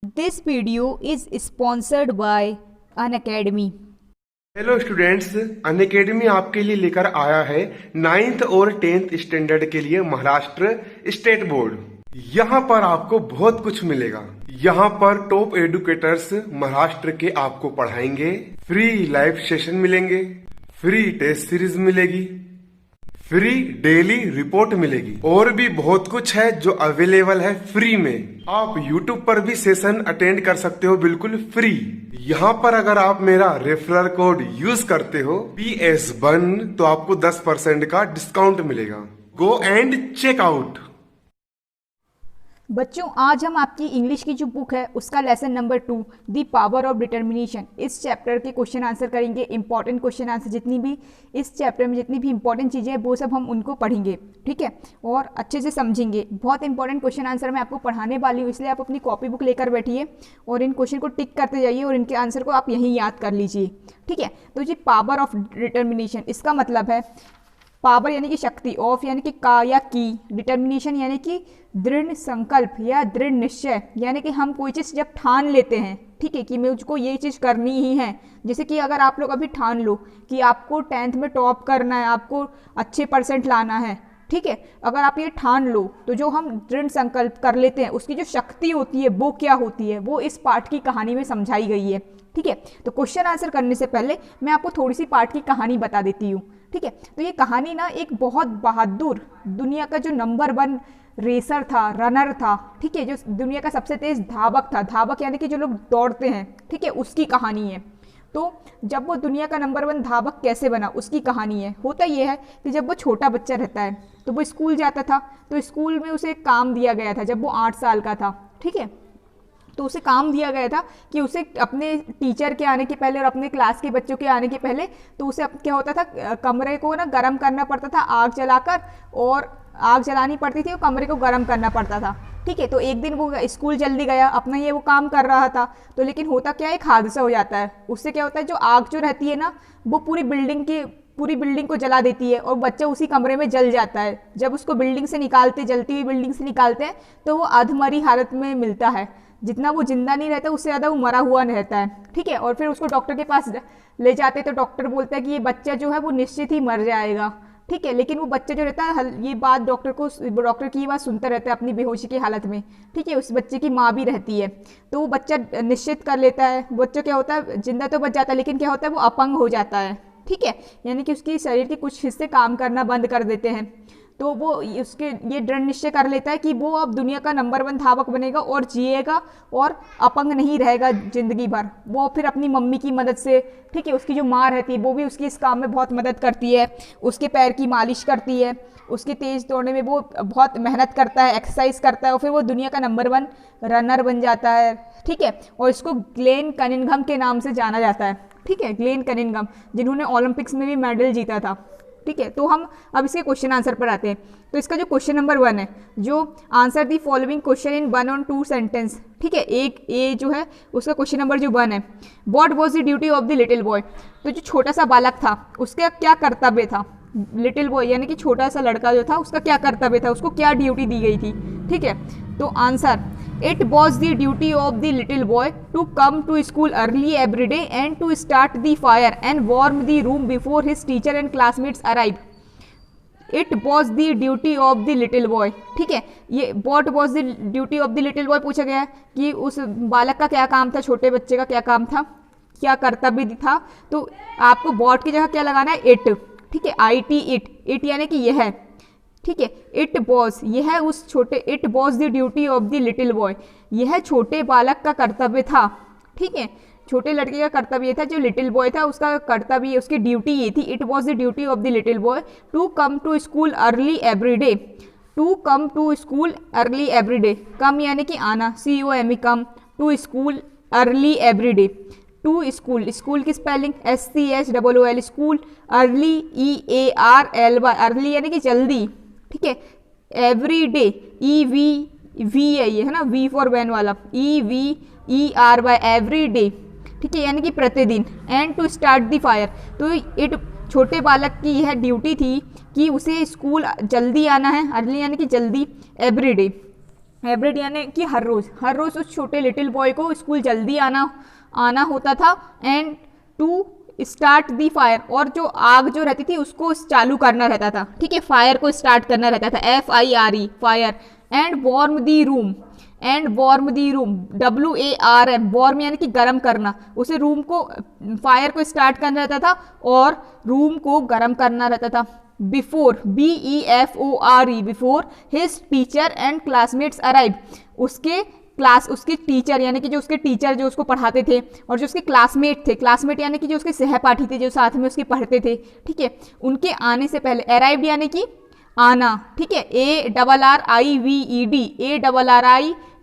This video is sponsored by Unacademy. Hello students, Unacademy आपके लिए लेकर आया है 9th और 10th स्टैंडर्ड के लिए महाराष्ट्र स्टेट बोर्ड। यहाँ पर आपको बहुत कुछ मिलेगा। यहाँ पर टॉप एडुकेटर्स महाराष्ट्र के आपको पढ़ाएंगे, फ्री लाइव सेशन मिलेंगे, फ्री टेस्ट सीरीज मिलेगी, फ्री डेली रिपोर्ट मिलेगी और भी बहुत कुछ है जो अवेलेबल है फ्री में। आप YouTube पर भी सेशन अटेंड कर सकते हो बिल्कुल फ्री। यहाँ पर अगर आप मेरा रेफरल कोड यूज करते हो PS1 तो आपको 10% का डिस्काउंट मिलेगा। Go and check out. बच्चों, आज हम आपकी इंग्लिश की जो बुक है उसका lesson number 2 the power of determination, इस चैप्टर के क्वेश्चन आंसर करेंगे। इंपॉर्टेंट क्वेश्चन आंसर जितनी भी इस चैप्टर में जितनी भी इंपॉर्टेंट चीज़ें हैं वो सब हम उनको पढ़ेंगे, ठीक है, और अच्छे से समझेंगे। बहुत इंपॉर्टेंट क्वेश्चन आंसर मैं आपको पढ़ाने वाली हूँ, इसलिए आप अपनी कॉपी बुक लेकर बैठिए और इन क्वेश्चन को टिक करते जाइए और इनके आंसर को आप यहीं याद कर लीजिए, ठीक है। तो जी पावर ऑफ डिटर्मिनेशन, इसका मतलब है पावर यानी कि शक्ति, ऑफ यानी कि का या की, डिटर्मिनेशन यानी कि दृढ़ संकल्प या दृढ़ निश्चय, यानी कि हम कोई चीज़ जब ठान लेते हैं, ठीक है, कि मुझको ये चीज़ करनी ही है। जैसे कि अगर आप लोग अभी ठान लो कि आपको 10th में टॉप करना है, आपको अच्छे परसेंट लाना है, ठीक है, अगर आप ये ठान लो तो जो हम दृढ़ संकल्प कर लेते हैं उसकी जो शक्ति होती है वो क्या होती है, वो इस पाठ की कहानी में समझाई गई है, ठीक है। तो क्वेश्चन आंसर करने से पहले मैं आपको थोड़ी सी पाठ की कहानी बता देती हूँ, ठीक है। तो ये कहानी ना एक बहुत बहादुर दुनिया का जो नंबर 1 रेसर था, रनर था, ठीक है, जो दुनिया का सबसे तेज धावक था, धावक यानी कि जो लोग दौड़ते हैं, ठीक है, उसकी कहानी है। तो जब वो दुनिया का नंबर 1 धावक कैसे बना उसकी कहानी है। होता ये है कि जब वो छोटा बच्चा रहता है तो वो स्कूल जाता था, तो स्कूल में उसे एक काम दिया गया था जब वो 8 साल का था, ठीक है। तो उसे काम दिया गया था कि उसे अपने टीचर के आने के पहले और अपने क्लास के बच्चों के आने के पहले तो उसे क्या होता था, कमरे को ना गर्म करना पड़ता था आग जलाकर, और आग जलानी पड़ती थी और कमरे को गर्म करना पड़ता था, ठीक है। तो एक दिन वो स्कूल जल्दी गया, अपना ये वो काम कर रहा था, तो लेकिन होता क्या है, एक हादसा हो जाता है। उससे क्या होता है, जो आग जो रहती है ना वो पूरी बिल्डिंग को जला देती है और बच्चा उसी कमरे में जल जाता है। जब उसको बिल्डिंग से निकालते, जलती हुई बिल्डिंग से निकालते हैं तो वो अधमरी हालत में मिलता है। जितना वो जिंदा नहीं रहता उससे ज़्यादा वो मरा हुआ रहता है, ठीक है। और फिर उसको डॉक्टर के पास ले जाते तो डॉक्टर बोलता है कि ये बच्चा जो है वो निश्चित ही मर जाएगा, ठीक है। लेकिन वो बच्चा जो रहता है ये बात डॉक्टर की बात सुनता रहता है अपनी बेहोशी की हालत में, ठीक है। उस बच्चे की माँ भी रहती है, तो वो बच्चा निश्चित कर लेता है। बच्चा क्या होता है, जिंदा तो बच जाता है लेकिन क्या होता है, वो अपंग हो जाता है, ठीक है, यानी कि उसकी शरीर के कुछ हिस्से काम करना बंद कर देते हैं। तो वो उसके ये दृढ़ निश्चय कर लेता है कि वो अब दुनिया का नंबर 1 धावक बनेगा और जिएगा और अपंग नहीं रहेगा जिंदगी भर। वो फिर अपनी मम्मी की मदद से, ठीक है, उसकी जो माँ रहती है वो भी उसकी इस काम में बहुत मदद करती है, उसके पैर की मालिश करती है, उसके तेज़ दौड़ने में वो बहुत मेहनत करता है, एक्सरसाइज करता है और फिर वो दुनिया का नंबर 1 रनर बन जाता है, ठीक है। और इसको ग्लेन कनिंघम के नाम से जाना जाता है, ठीक है, ग्लेन कनिंघम, जिन्होंने ओलंपिक्स में भी मेडल जीता था, ठीक है। तो हम अब इसके क्वेश्चन आंसर पर आते हैं। तो इसका जो क्वेश्चन नंबर 1 है, जो answer the following question in 1 और 2 सेंटेंस, ठीक है, एक ए जो है उसका क्वेश्चन नंबर जो 1 है, what was the duty of the little boy. तो जो छोटा सा बालक था उसका क्या कर्तव्य था, लिटिल बॉय यानी कि छोटा सा लड़का जो था उसका क्या कर्तव्य था, उसको क्या ड्यूटी दी गई थी, ठीक है। तो answer, it was the duty of the little boy to come to school early every day and to start the fire and warm the room before his teacher and classmates arrive. It was the duty of the little boy, ठीक है। ये what was the duty of the little boy पूछा गया है कि उस बालक का क्या काम था, छोटे बच्चे का क्या काम था, क्या कर्तव्य था। तो आपको व्हाट की जगह क्या लगाना है, इट, ठीक है, IT, इट यानी कि यह है, ठीक है। इट वॉज, यह उस छोटे, it was the duty of the little boy, यह छोटे बालक का कर्तव्य था, ठीक है। छोटे लड़के का कर्तव्य था, जो लिटिल बॉय था उसका कर्तव्य, उसकी ड्यूटी ये थी, it was the duty of the little boy to come to school early every day, to come to school early every day, come यानी कि आना, COME come, to school early every day, to school, school की spelling SCHOOL, school, early EARLY, early यानी कि जल्दी, ठीक है, every day EVV है ये, है ना, V फॉर वैन वाला, EVERY, एवरी डे, ठीक है, यानी कि प्रतिदिन, and to start the fire. तो इट छोटे बालक की यह ड्यूटी थी कि उसे स्कूल जल्दी आना है, अर्ली यानी कि जल्दी, एवरी डे, एवरीडे यानी कि हर रोज़ उस छोटे लिटिल बॉय को स्कूल जल्दी आना होता था। And to start the fire, और जो आग जो रहती थी उसको चालू करना रहता था, ठीक है, फायर को स्टार्ट करना रहता था, FIRE fire. And warm the room, WARM, warm यानी कि गर्म करना, उसे रूम को फायर को स्टार्ट करना रहता था और रूम को गर्म करना रहता था। Before, BEFORE, before his teacher and classmates arrive, उसके टीचर यानी कि जो उसके टीचर जो उसको पढ़ाते थे और जो उसके क्लासमेट यानी कि जो उसके सहपाठी थे जो साथ में उसके पढ़ते थे, ठीक है, उनके आने से पहले, अराइव्ड यानी कि आना, ठीक है,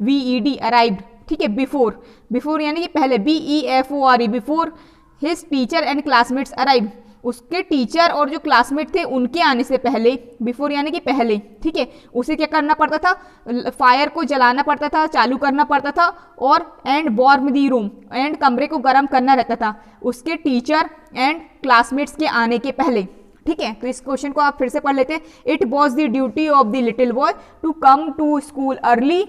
ARRIVED, अराइव्ड, ठीक है। बिफोर यानी कि पहले, BEFORE, before his teacher and classmates arrive, उसके टीचर और जो क्लासमेट थे उनके आने से पहले, बिफोर यानी कि पहले, ठीक है, उसे क्या करना पड़ता था, फायर को जलाना पड़ता था, चालू करना पड़ता था, और and warm the room, and कमरे को गर्म करना रहता था उसके टीचर एंड क्लासमेट्स के आने के पहले, ठीक है। तो इस क्वेश्चन को आप फिर से पढ़ लेते हैं। It was the duty of the little boy to come to school early,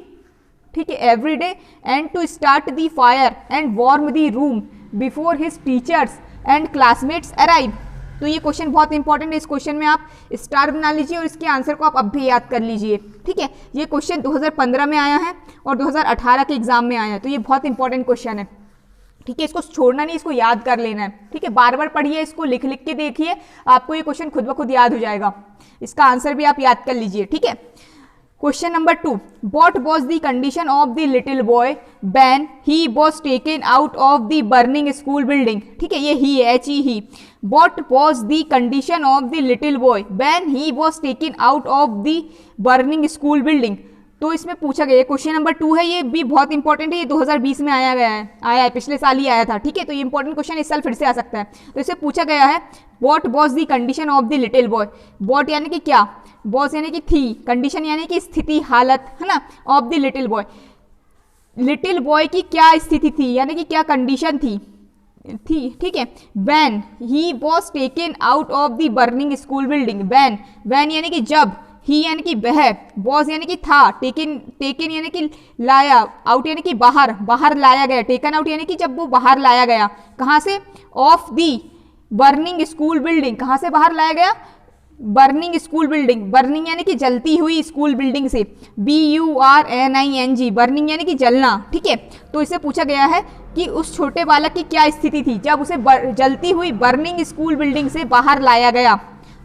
ठीक है, every day, and to start the fire and warm the room before his teachers and classmates arrive. तो ये क्वेश्चन बहुत important है। इस question में आप star बना लीजिए और इसके आंसर को आप अब भी याद कर लीजिए, ठीक है। ये क्वेश्चन 2015 में आया है और 2018 के एग्जाम में आया है, तो ये बहुत इंपॉर्टेंट क्वेश्चन है, ठीक है। इसको छोड़ना नहीं, इसको याद कर लेना है, ठीक है। बार बार पढ़िए, इसको लिख के देखिए, आपको ये क्वेश्चन खुद ब खुद याद हो जाएगा। इसका आंसर भी आप याद कर लीजिए, ठीक है। Question number 2, what was the condition of the little boy when he was taken out of the burning school building, ठीक है, ये ही है, he, what was the condition of the little boy when he was taken out of the burning school building। तो इसमें पूछा गया, question number 2 है, ये भी बहुत इंपॉर्टेंट है, ये 2020 में आया है, पिछले साल ही आया था, ठीक है। तो ये इंपॉर्टेंट क्वेश्चन इस साल फिर से आ सकता है। तो इसे पूछा गया है, what was the condition of the little boy, what यानी कि क्या, वॉज यानी कि थी, कंडीशन यानी कि स्थिति, हालत, है ना, of the little boy, little boy की क्या स्थिति थी यानी कि क्या कंडीशन थी, ठीक है। When he was taken out of the burning school building, when यानी कि जब, ही यानी कि वह, वॉज यानी कि था, टेकन यानी कि लाया, आउट यानी कि बाहर लाया गया, टेकन आउट यानी कि जब वो बाहर लाया गया, कहाँ से, of the burning school building, कहाँ से बाहर लाया गया, बर्निंग स्कूल बिल्डिंग, बर्निंग यानी कि जलती हुई स्कूल बिल्डिंग से, BURNING, बर्निंग यानी कि जलना, ठीक है। तो इससे पूछा गया है कि उस छोटे बालक की क्या स्थिति थी जब उसे जलती हुई बर्निंग स्कूल बिल्डिंग से बाहर लाया गया।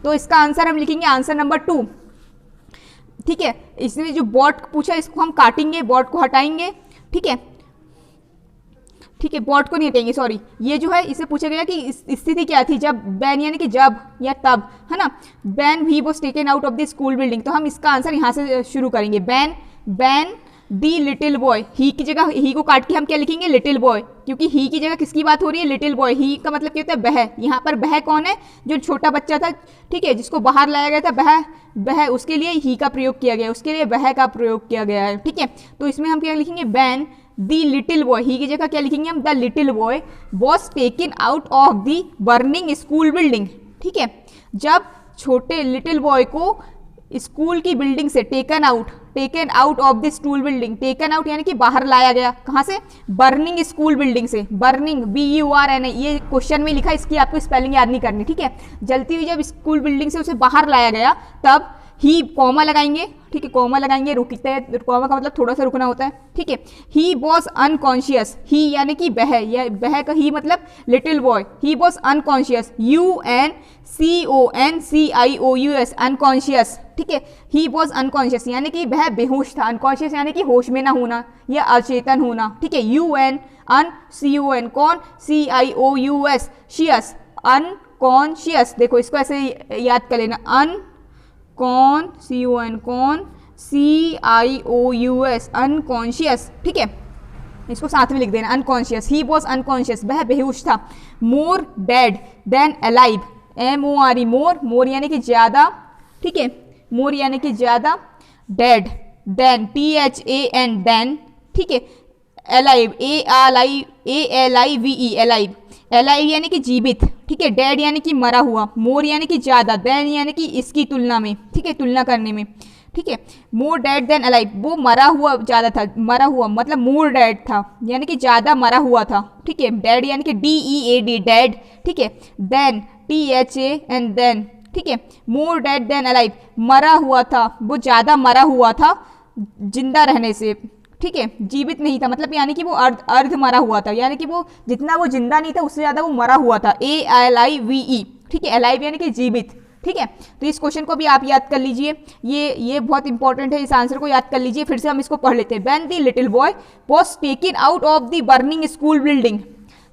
तो इसका आंसर हम लिखेंगे आंसर नंबर 2, ठीक है। इसमें जो बॉट पूछा इसको हम काटेंगे, बॉट को हटाएंगे, ठीक है, बॉट को नहीं हटाएंगे, सॉरी। ये जो है इसे पूछा गया कि स्थिति क्या थी जब, बैन यानी कि जब या तब, है ना, ban he was taken out of the school building. तो हम इसका आंसर यहाँ से शुरू करेंगे, बैन दी लिटिल बॉय, ही की जगह, ही को काट के हम क्या लिखेंगे, लिटिल बॉय, क्योंकि ही की जगह किसकी बात हो रही है, लिटिल बॉय। ही का मतलब क्या होता है, बह, यहाँ पर बह कौन है, जो छोटा बच्चा था, ठीक है, जिसको बाहर लाया गया था, बह, उसके लिए ही का प्रयोग किया गया, उसके लिए बह का प्रयोग किया गया है, ठीक है। तो इसमें हम क्या लिखेंगे, बैन दी लिटिल बॉय, ही की जगह क्या लिखेंगे हम, the little boy was taken out of the burning school building, ठीक है। जब छोटे लिटिल बॉय को स्कूल की बिल्डिंग से taken out of the school building, taken out यानी कि बाहर लाया गया, कहाँ से, बर्निंग स्कूल बिल्डिंग से, बर्निंग BURN, ये क्वेश्चन में लिखा, इसकी आपको स्पेलिंग याद नहीं करनी, ठीक है। जलती हुई जब स्कूल बिल्डिंग से उसे बाहर लाया गया तब ही, कॉमा लगाएंगे, ठीक है, कॉमा लगाएंगे, रुकते हैं, कॉमा का मतलब थोड़ा सा रुकना होता है, ठीक है। ही वॉज अनकॉन्शियस, ही यानी कि बह, या बह का ही मतलब little boy, he was unconscious, UNCONCIOUS, unconscious, ठीक है। ही वॉज अनकॉन्शियस यानी कि वह बेहोश था, अनकॉन्शियस यानी कि होश में ना होना या अचेतन होना, ठीक है। CON, कौन, CIOUS, शियस, अनकॉन्शियस, देखो इसको ऐसे याद कर लेना, CON CIOUS, अनकॉन्शियस, ठीक है, इसको साथ में लिख देना, अनकॉन्शियस। ही वॉज अनकॉन्शियस, वह बेहोश था। More dead than alive, MORE, more यानी कि ज्यादा, ठीक है, मोर यानी कि ज्यादा, डेड, देन THAN, देन, ठीक है, अलाइव, ALIVE, अलाइव यानी कि जीवित, ठीक है, डेड यानी कि मरा हुआ, मोर यानी कि ज्यादा, देन यानी कि इसकी तुलना में, ठीक है, तुलना करने में, ठीक है। मोर डेड देन अलाइव, वो मरा हुआ ज़्यादा था, मरा हुआ मतलब मोर डेड था, यानी कि ज़्यादा मरा हुआ था, ठीक है। डेड यानी कि DEAD डेड, ठीक है। देन THAN देन, ठीक है। मोर डेड देन अलाइव, मरा हुआ था, वो ज़्यादा मरा हुआ था जिंदा रहने से, ठीक है। जीवित नहीं था मतलब यानी कि वो अर्ध मरा हुआ था, यानी कि वो जितना वो जिंदा नहीं था उससे ज़्यादा वो मरा हुआ था, ALIVE, ठीक है। अलाइव यानी कि जीवित, ठीक है। तो इस क्वेश्चन को भी आप याद कर लीजिए, ये बहुत इंपॉर्टेंट है, इस आंसर को याद कर लीजिए। फिर से हम इसको पढ़ लेते हैं। When the little boy was taken out of the burning school building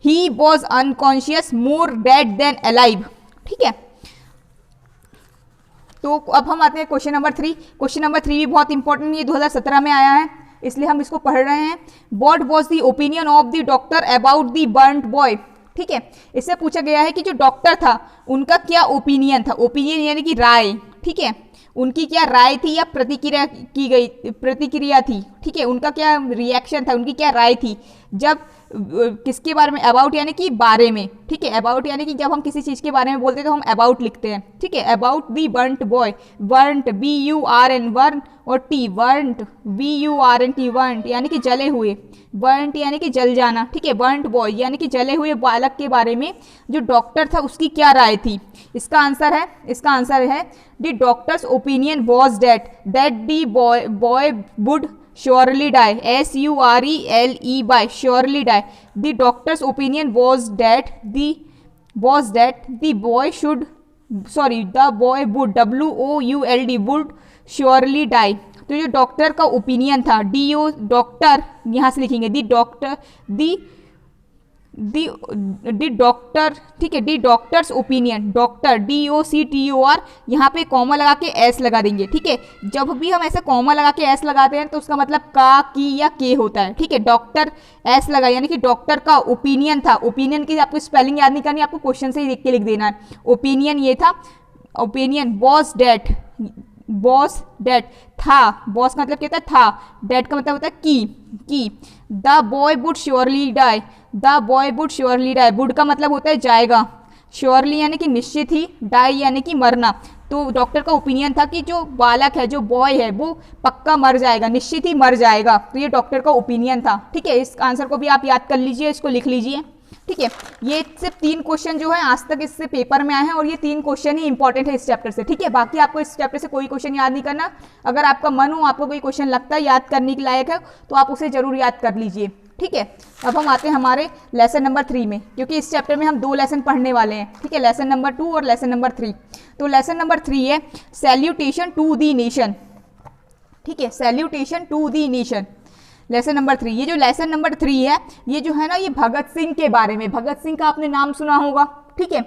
he was unconscious more dead than alive, ठीक है। तो अब हम आते हैं क्वेश्चन नंबर 3। क्वेश्चन नंबर 3 भी बहुत इंपॉर्टेंट, ये 2017 में आया है, इसलिए हम इसको पढ़ रहे हैं। What was the opinion of the doctor about the burned boy, ठीक है। इससे पूछा गया है कि जो डॉक्टर था उनका क्या ओपिनियन था, ओपिनियन यानी कि राय, ठीक है। उनकी क्या राय थी या प्रतिक्रिया थी, ठीक है। उनका क्या रिएक्शन था, उनकी क्या राय थी जब किसके बारे में, अबाउट यानी कि बारे में, ठीक है। अबाउट यानी कि जब हम किसी चीज़ के बारे में बोलते हैं तो हम अबाउट लिखते हैं, ठीक है। About the burnt boy, burnt BURN burn और टी बर्न्ट BURNT बर्न्ट यानी कि जले हुए, बर्न्ट यानी कि जल जाना, ठीक है। बर्न्ट बॉय यानी कि जले हुए बालक के बारे में जो डॉक्टर था उसकी क्या राय थी। इसका आंसर है the doctors opinion was that the boy would surely die, SURELE by surely die. The doctor's opinion was that the boy would WOULD would surely die. तो जो डॉक्टर का ओपिनियन था, डॉक्टर यहाँ से लिखेंगे दी डॉक्टर, ठीक है। दी डॉक्टर्स ओपिनियन, डॉक्टर DOCTOR यहाँ पे कॉमा लगा के एस लगा देंगे, ठीक है। जब भी हम ऐसे कॉमा लगा के एस लगाते हैं तो उसका मतलब का, की या के होता है, ठीक है। डॉक्टर एस लगा यानी कि डॉक्टर का ओपिनियन था। ओपिनियन की आपको स्पेलिंग याद नहीं करनी, आपको क्वेश्चन से ही देख के लिख देना है। ओपिनियन ये था, ओपिनियन वॉज डेट था, बॉस का मतलब क्या होता है था, डेट का मतलब होता है की। The boy would surely die, the boy would surely die, would का मतलब होता है जाएगा, श्योरली यानी कि निश्चित ही, डाई यानी कि मरना। तो डॉक्टर का ओपिनियन था कि जो बालक है, जो बॉय है, वो पक्का मर जाएगा, निश्चित ही मर जाएगा। तो ये डॉक्टर का ओपिनियन था, ठीक है। इस आंसर को भी आप याद कर लीजिए, इसको लिख लीजिए, ठीक है। ये सिर्फ 3 क्वेश्चन जो है आज तक इससे पेपर में आए हैं और ये 3 क्वेश्चन ही इंपॉर्टेंट है इस चैप्टर से, ठीक है। बाकी आपको इस चैप्टर से कोई क्वेश्चन याद नहीं करना। अगर आपका मन हो, आपको कोई क्वेश्चन लगता है याद करने के लायक है, तो आप उसे जरूर याद कर लीजिए, ठीक है। अब हम आते हैं हमारे लेसन नंबर 3 में, क्योंकि इस चैप्टर में हम 2 लेसन पढ़ने वाले हैं, ठीक है। लेसन नंबर 2 और लेसन नंबर 3। तो लेसन नंबर 3 है सैल्यूटेशन टू दी नेशन, ठीक है। Salutation to the nation, lesson number 3। ये जो लेसन नंबर 3 है, ये जो है ना, ये भगत सिंह के बारे में। भगत सिंह का आपने नाम सुना होगा, ठीक है।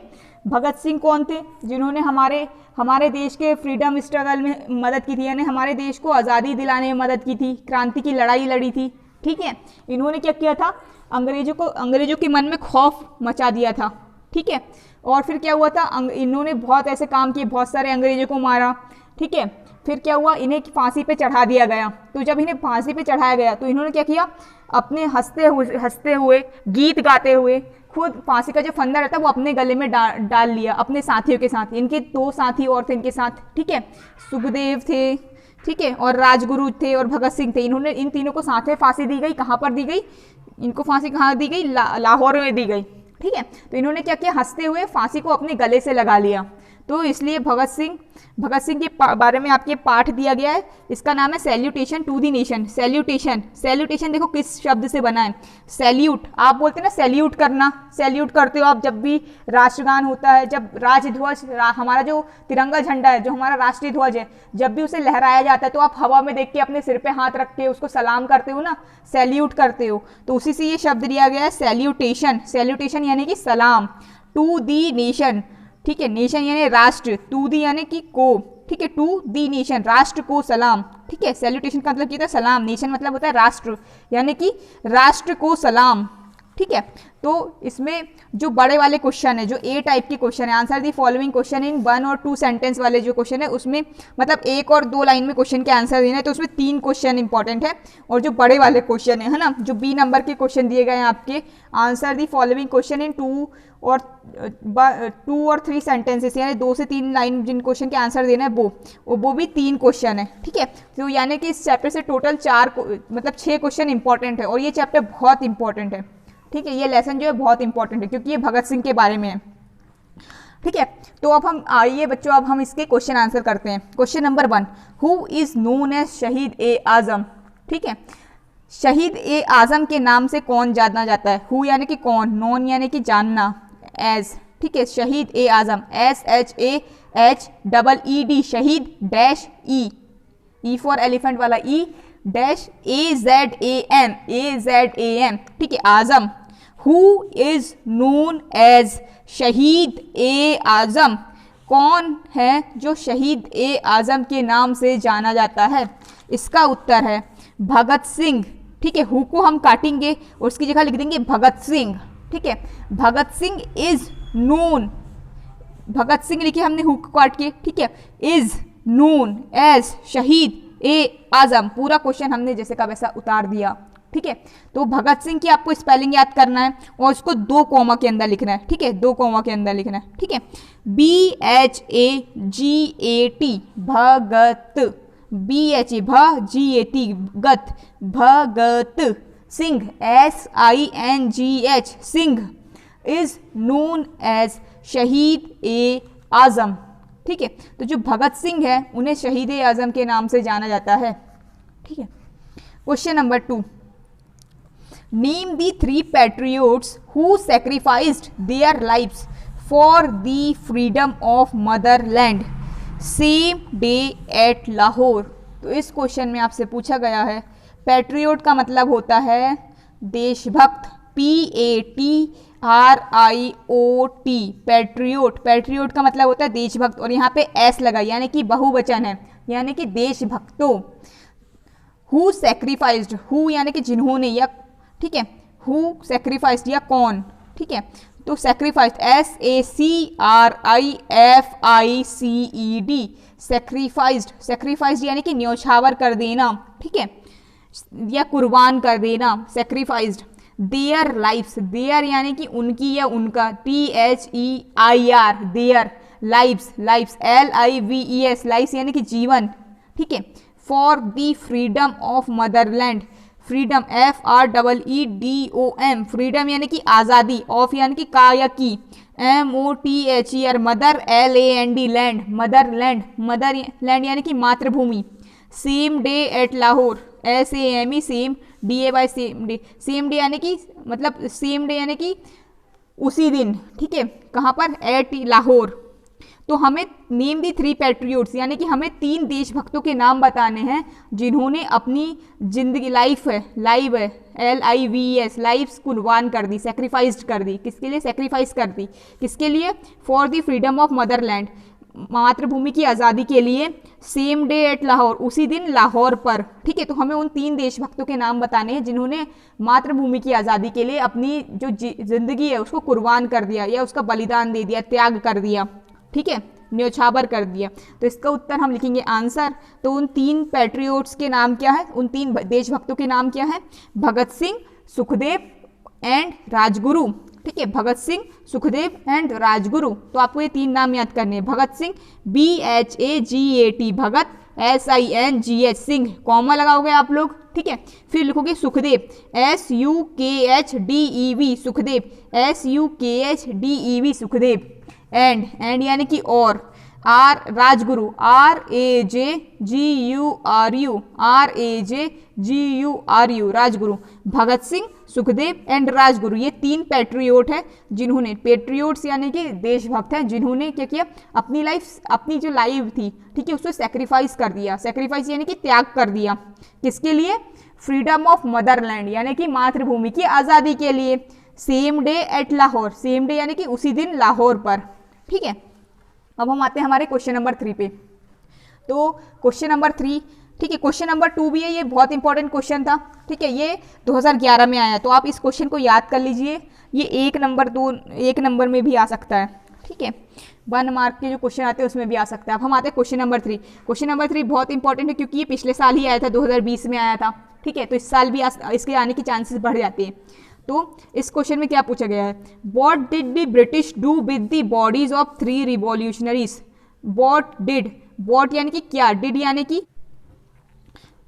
भगत सिंह कौन थे? जिन्होंने हमारे देश के फ्रीडम स्ट्रगल में मदद की थी, यानी हमारे देश को आज़ादी दिलाने में मदद की थी, क्रांति की लड़ाई लड़ी थी, ठीक है। इन्होंने क्या किया था? अंग्रेजों के मन में खौफ मचा दिया था, ठीक है। और फिर क्या हुआ था? इन्होंने बहुत ऐसे काम किए, बहुत सारे अंग्रेजों को मारा, ठीक है। फिर क्या हुआ? इन्हें फांसी पे चढ़ा दिया गया। तो जब इन्हें फांसी पे चढ़ाया गया तो इन्होंने क्या किया? अपने हंसते हुए गीत गाते हुए खुद फांसी का जो फंदा रहता है वो अपने गले में डाल लिया अपने साथियों के साथ। इनके 2 साथी और थे इनके साथ, ठीक है। सुखदेव थे, ठीक है, और राजगुरु थे और भगत सिंह थे। इन्होंने इन तीनों को साथ में फांसी दी गई। कहाँ पर दी गई? इनको फांसी कहाँ दी गई? लाहौर में दी गई, ठीक है। तो इन्होंने क्या किया? हंसते हुए फांसी को अपने गले से लगा लिया। तो इसलिए भगत सिंह के बारे में आपके पाठ दिया गया है। इसका नाम है salutation to the nation. Salutation देखो किस शब्द से बना है? सैल्यूट, आप बोलते हैं ना सैल्यूट करना, सैल्यूट करते हो आप जब भी राष्ट्रगान होता है, जब राजध्वज, हमारा जो तिरंगा झंडा है, जो हमारा राष्ट्रीय ध्वज है, जब भी उसे लहराया जाता है तो आप हवा में देख के अपने सिर पे हाथ रख के उसको सलाम करते हो ना, सैल्यूट करते हो। तो उसी से ये शब्द लिया गया है सैल्यूटेशन यानी कि सलाम। टू दी नेशन, ठीक है, नेशन यानी राष्ट्र, टू दी यानी कि को, ठीक है, टू दी नेशन, राष्ट्र को सलाम, ठीक है। सैल्यूटेशन का मतलब क्या था? सलाम। नेशन मतलब होता है राष्ट्र, यानी कि राष्ट्र को सलाम, ठीक है। तो इसमें जो बड़े वाले क्वेश्चन है, जो ए टाइप के क्वेश्चन है, answer the following question in 1 और 2 सेंटेंस वाले जो क्वेश्चन है उसमें मतलब 1 और 2 लाइन में क्वेश्चन के आंसर देना है, तो उसमें 3 क्वेश्चन इंपॉर्टेंट है। और जो बड़े वाले क्वेश्चन है ना, जो बी नंबर के क्वेश्चन दिए गए हैं आपके, answer the following question in 2 और 3 सेंटेंसेस, यानी 2 से 3 लाइन जिन क्वेश्चन के आंसर देना है वो भी 3 क्वेश्चन है, ठीक है। तो यानी कि इस चैप्टर से टोटल 6 क्वेश्चन इंपॉर्टेंट है, और ये चैप्टर बहुत इंपॉर्टेंट है, ठीक है। ये लेसन जो है बहुत इंपॉर्टेंट है क्योंकि ये भगत सिंह के बारे में है, ठीक है। तो अब हम आइए बच्चों, अब हम इसके क्वेश्चन आंसर करते हैं। Question number 1, who is known as शहीद ए आजम, ठीक है। शहीद ए आजम के नाम से कौन जाना जाता है? हु यानी कि कौन, नोन यानी कि जानना, एज, ठीक है। शहीद ए आजम, SHAHEED, शहीद डैश ई फॉर एलिफेंट वाला ई डैश AZAM, ठीक है, आजम। हु इज नोन एज शहीद ए आजम, कौन है जो शहीद ए आजम के नाम से जाना जाता है? इसका उत्तर है भगत सिंह, ठीक है। हु को हम काटेंगे और उसकी जगह लिख देंगे भगत सिंह, ठीक है। भगत सिंह इज नोन, भगत सिंह लिखे हमने हु को काट के, ठीक है। इज नोन एज शहीद ए आजम, पूरा क्वेश्चन हमने जैसे का वैसा उतार दिया, ठीक है। तो भगत सिंह की आपको स्पेलिंग याद करना है और उसको 2 कॉमा के अंदर लिखना है, ठीक है, 2 कॉमा के अंदर लिखना है, ठीक है। BHAGAT भगत, BHA GAT गत, Bhagat Singh SINGH Singh is known as शहीद ए आजम, ठीक है। तो जो भगत सिंह है उन्हें शहीद ए आजम के नाम से जाना जाता है, ठीक है। Question number 2, name the 3 patriots who sacrificed their lives for the freedom of Motherland same day at Lahore. तो इस क्वेश्चन में आपसे पूछा गया है, पैट्रियोट का मतलब होता है देशभक्त, PATRIOT, पैट्रियोट, पैट्रियोट का मतलब होता है देशभक्त, और यहाँ पे एस लगा यानी कि बहुवचन है, यानी कि देशभक्तों। हु सैक्रिफाइस्ड, हु यानी कि जिन्होंने, या ठीक है, हु सैक्रिफाइस्ड या कौन, ठीक है। तो सैक्रिफाइस्ड SACRIFICED, सैक्रिफाइस्ड, सैक्रिफाइस्ड यानी कि न्यौछावर कर देना, ठीक है, या कुर्बान कर देना, सैक्रिफाइस्ड। देयर लाइफ्स, देयर यानी कि उनकी या उनका, THEIR, their lives, lives LIVES, lives यानी कि जीवन, ठीक है। For the freedom of Motherland, freedom FREEDOM, freedom यानी कि आज़ादी, ऑफ यानी कि का या की, MOTHER mother, LAND land, Motherland, Motherland यानी कि मातृभूमि। Same day at Lahore, SAME same, DAY same day, same day यानी कि मतलब सेम डे यानी कि उसी दिन, ठीक है, कहाँ पर, एट लाहौर। तो हमें नेम दी 3 पैट्रियोट्स यानी कि हमें 3 देशभक्तों के नाम बताने हैं जिन्होंने अपनी जिंदगी, लाइफ है, लाइव है, LIVES, लाइफ्स कुर्बान कर दी, सैक्रिफाइस्ड कर दी, किसके लिए सैक्रिफाइस कर दी, किसके लिए, for the freedom of Motherland, मातृभूमि की आज़ादी के लिए। सेम डे एट लाहौर, उसी दिन लाहौर पर, ठीक है। तो हमें उन 3 देशभक्तों के नाम बताने हैं जिन्होंने मातृभूमि की आज़ादी के लिए अपनी जो जिंदगी है उसको कुर्बान कर दिया, या उसका बलिदान दे दिया, त्याग कर दिया, ठीक है, न्यौछावर कर दिया। तो इसका उत्तर हम लिखेंगे आंसर। तो उन 3 पैट्रियोट्स के नाम क्या है, उन 3 देशभक्तों के नाम क्या है, भगत सिंह, सुखदेव एंड राजगुरु, ठीक है, भगत सिंह, सुखदेव एंड राजगुरु। तो आपको ये 3 नाम याद करने हैं, भगत सिंह BHAGAT भगत, SINGH सिंह, कॉमा लगाओगे आप लोग, ठीक है। फिर लिखोगे Sukhdev SUKHDEV Sukhdev, SUKHDEV Sukhdev, and यानी कि और, राजगुरु RAJGURU राजगुरु, भगत सिंह, सुखदेव एंड राजगुरु, ये 3 पैट्रियोट है जिन्होंने, पैट्रियोट्स यानी कि देशभक्त हैं जिन्होंने क्या किया, अपनी लाइफ, अपनी जो लाइफ थी, ठीक है, उसको सैक्रिफाइस कर दिया, सैक्रिफाइस यानी कि त्याग कर दिया, किसके लिए, फ्रीडम ऑफ मदरलैंड यानी कि मातृभूमि की आज़ादी के लिए। Same day at Lahore, same day यानी कि उसी दिन लाहौर पर, ठीक है। अब हम आते हैं हमारे क्वेश्चन नंबर 3 पे। तो क्वेश्चन नंबर 3, ठीक है, क्वेश्चन नंबर 2 भी है, ये बहुत इंपॉर्टेंट क्वेश्चन था। ठीक है, ये 2011 में आया, तो आप इस क्वेश्चन को याद कर लीजिए। ये 1 नंबर में भी आ सकता है। ठीक है, 1 मार्क के जो क्वेश्चन आते हैं उसमें भी आ सकता है। अब हम आते हैं क्वेश्चन नंबर 3। क्वेश्चन नंबर 3 बहुत इंपॉर्टेंट है क्योंकि ये पिछले साल ही आया था, 2020 में आया था। ठीक है, तो इस साल भी इसके आने की चांसेस बढ़ जाते हैं। तो इस क्वेश्चन में क्या पूछा गया है, what did the British do with the bodies of 3 revolutionaries. What यानी कि क्या, डिड यानी कि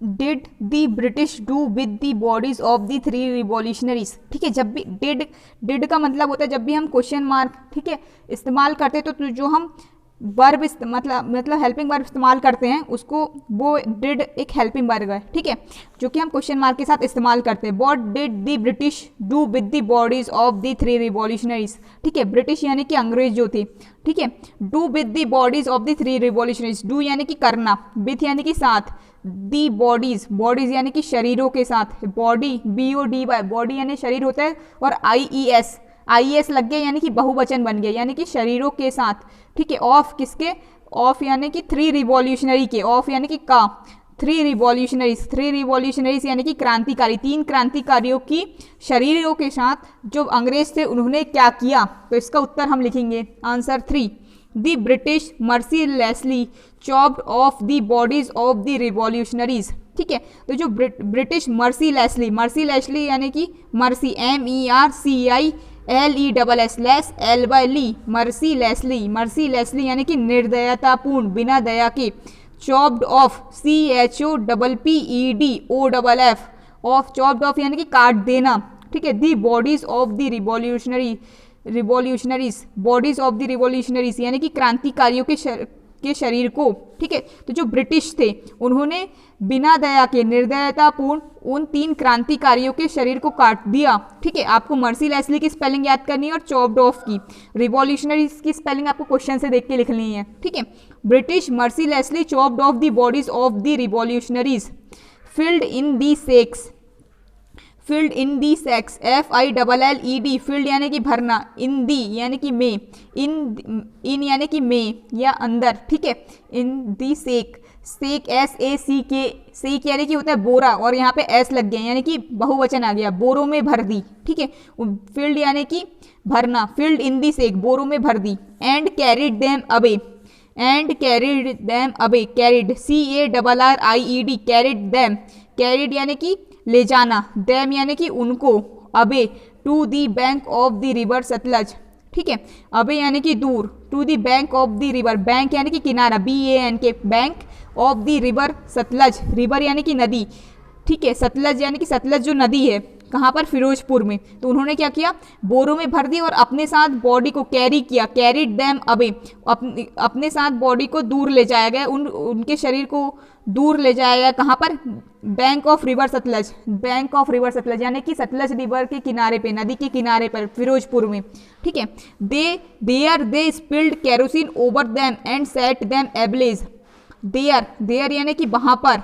did the British do with the bodies of the 3 revolutionaries. ठीक है, जब भी डिड का मतलब होता है जब भी हम क्वेश्चन मार्क, ठीक है, इस्तेमाल करते हैं तो जो हम वर्ब मतलब हेल्पिंग वर्ब इस्तेमाल करते हैं उसको, वो डिड एक हेल्पिंग वर्ब है। ठीक है, जो कि हम क्वेश्चन मार्क के साथ इस्तेमाल करते हैं। What did the British do with the bodies of the 3 revolutionaries. ठीक है, ब्रिटिश यानी कि अंग्रेज जो थे। ठीक है, do with the bodies of the 3 revolutionaries, do यानी कि करना, विथ यानी कि साथ, दी बॉडीज यानी कि शरीरों के साथ, बॉडी BODY, बॉडी यानी शरीर होता है, और IES लग गया यानी कि बहुवचन बन गया, यानी कि शरीरों के साथ। ठीक है, ऑफ किसके, ऑफ यानी कि 3 रिवॉल्यूशनरी के, ऑफ यानी कि का, 3 रिवॉल्यूशनरीज यानी कि क्रांतिकारी, 3 क्रांतिकारियों की शरीरों के साथ जो अंग्रेज थे उन्होंने क्या किया। तो इसका उत्तर हम लिखेंगे answer 3, the British mercilessly chopped off the bodies of the revolutionaries. ठीक है, तो जो ब्रिटिश मर्सीलेसली यानी कि मर्सी, MERCILESS मर्सीलेसली यानी कि निर्दयतापूर्ण, बिना दया के, chopped off CHOPPED OFF, of chopped off यानी कि काट देना। ठीक है, दी बॉडीज ऑफ द रिवॉल्यूशनरीज यानी कि क्रांतिकारियों के शरीर को। ठीक है, तो जो ब्रिटिश थे उन्होंने बिना दया के, निर्दयतापूर्ण उन 3 क्रांतिकारियों के शरीर को काट दिया। ठीक है, आपको मर्सीलेसली की स्पेलिंग याद करनी है और चॉप्ड ऑफ की, रिवॉल्यूशनरीज की स्पेलिंग आपको क्वेश्चन से देख के लिखनी है। ठीक है, British mercilessly chopped off the bodies of the revolutionaries, filled in the sex FILLED, field यानी कि भरना, इन दी यानी कि में, इन यानी कि में या अंदर। ठीक है, इन दी सेक सेक यानी कि होता है बोरा, और यहाँ पे S लग गया यानी कि बहुवचन आ गया, बोरों में भर दी। ठीक है, फिल्ड यानी कि भरना, फिल्ड इन दी सेक, बोरों में भर दी। And carried them away carried CARRIED, carried यानी कि ले जाना, देम यानी कि उनको, away to the bank of the river Sutlej. ठीक है, अबे यानी कि दूर, to the bank of the river, bank यानी कि किनारा, BANK, bank of the river Sutlej, river यानी कि नदी। ठीक है, सतलज यानी कि सतलज जो नदी है, कहाँ पर, फिरोजपुर में। तो उन्होंने क्या किया, बोरों में भर दी और अपने साथ बॉडी को कैरी किया, कैरिड देम अवे, अपने साथ बॉडी को दूर ले जाया गया, उनके शरीर को दूर ले जाया गया, कहाँ पर, बैंक ऑफ रिवर सतलज यानी कि सतलज रिवर के किनारे पे, नदी के किनारे पर, फिरोजपुर में। ठीक है, they spilled kerosene over them and set them ablaze. There यानी कि वहाँ पर,